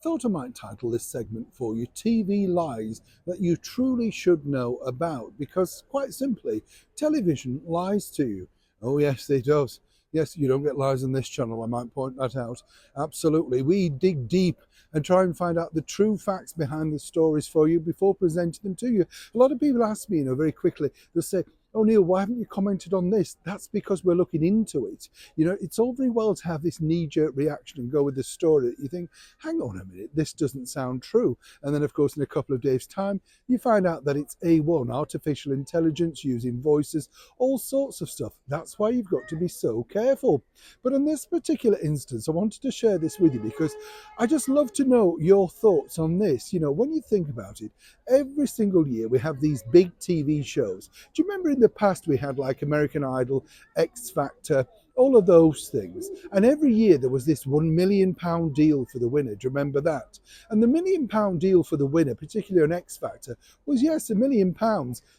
Thought I might title this segment for you TV Lies That You Truly Should Know About, because quite simply, television lies to you. Oh, yes, it does. Yes, you don't get lies on this channel, I might point that out. Absolutely. We dig deep and try and find out the true facts behind the stories for you before presenting them to you. A lot of people ask me, very quickly, they'll say, "Oh, Neil, why haven't you commented on this?" That's because we're looking into it. It's all very well to have this knee-jerk reaction and go with the story that you think, hang on a minute, this doesn't sound true. And then, of course, in a couple of days' time, you find out that it's A1, artificial intelligence using voices, all sorts of stuff. That's why you've got to be so careful. But in this particular instance, I wanted to share this with you because I just love to know your thoughts on this. When you think about it, every single year we have these big TV shows. Do you remember in the past we had like American Idol, X Factor, all of those things? And every year there was this £1 million deal for the winner. Do you remember that? And the £1 million deal for the winner, particularly on X Factor, was yes, £1 million,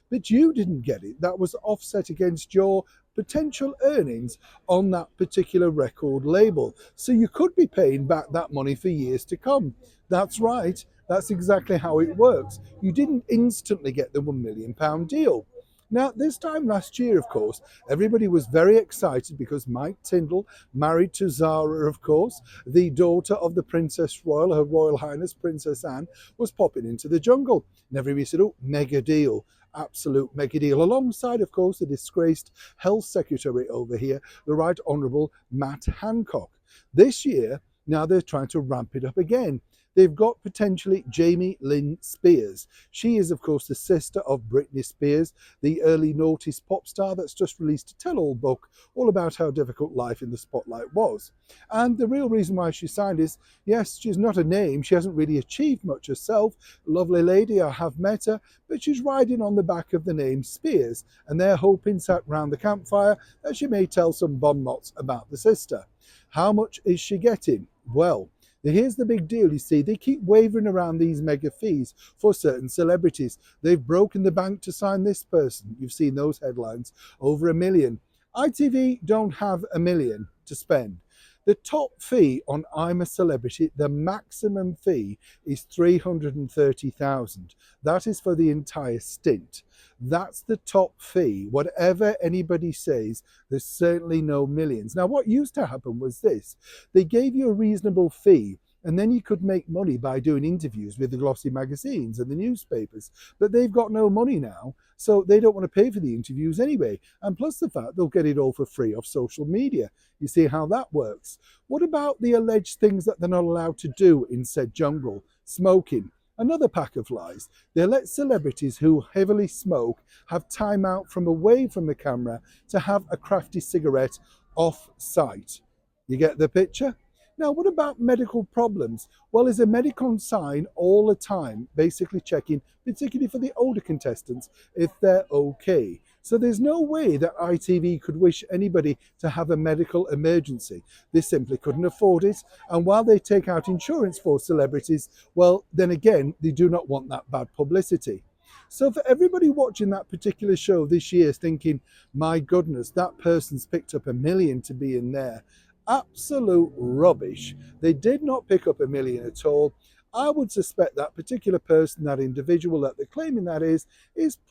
but you didn't get it. That was offset against your potential earnings on that particular record label. So you could be paying back that money for years to come. That's right. That's exactly how it works. You didn't instantly get the £1 million deal. Now, this time last year, of course, everybody was very excited because Mike Tindall, married to Zara, of course, the daughter of the Princess Royal, Her Royal Highness Princess Anne, was popping into the jungle. And everybody said, oh, mega deal. Absolute mega deal, alongside, of course, the disgraced Health Secretary over here, the Right Honourable Matt Hancock. This year, now they're trying to ramp it up again. They've got potentially Jamie Lynn Spears. She is, of course, the sister of Britney Spears, the early noughties pop star that's just released a tell-all book all about how difficult life in the spotlight was. And the real reason why she signed is, yes, she's not a name. She hasn't really achieved much herself. Lovely lady, I have met her, but she's riding on the back of the name Spears, and they're hoping, sat round the campfire, that she may tell some bon mots about the sister. How much is she getting? Well, here's the big deal. You see, they keep wavering around these mega fees for certain celebrities. They've broken the bank to sign this person. You've seen those headlines. Over £1 million. ITV don't have £1 million to spend. The top fee on I'm a Celebrity, the maximum fee is $330,000. That is for the entire stint. That's the top fee. Whatever anybody says, there's certainly no millions. Now, what used to happen was this. They gave you a reasonable fee, and then you could make money by doing interviews with the glossy magazines and the newspapers. But they've got no money now, so they don't want to pay for the interviews anyway. And plus the fact they'll get it all for free off social media. You see how that works. What about the alleged things that they're not allowed to do in said jungle? Smoking. Another pack of lies. They let celebrities who heavily smoke have time out from away from the camera to have a crafty cigarette off site. You get the picture? Now, what about medical problems? Well, there's a medical sign all the time, basically checking, particularly for the older contestants, if they're okay. So there's no way that ITV could wish anybody to have a medical emergency. They simply couldn't afford it. And while they take out insurance for celebrities, well, then again, they do not want that bad publicity. So for everybody watching that particular show this year thinking, my goodness, that person's picked up £1 million to be in there. Absolute rubbish. They did not pick up £1 million at all. I would suspect that particular person, that individual that they're claiming that is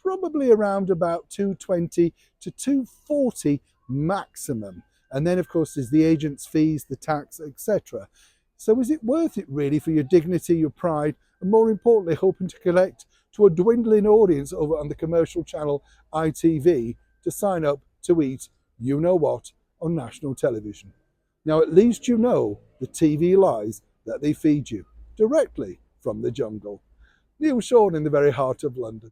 probably around about 220 to 240 maximum. And then, of course, there's the agent's fees, the tax, etc. So is it worth it really for your dignity, your pride, and more importantly, hoping to collect to a dwindling audience over on the commercial channel ITV to sign up to eat you know what on national television? Now, at least you know the TV lies that they feed you directly from the jungle. Neil Sean in the very heart of London.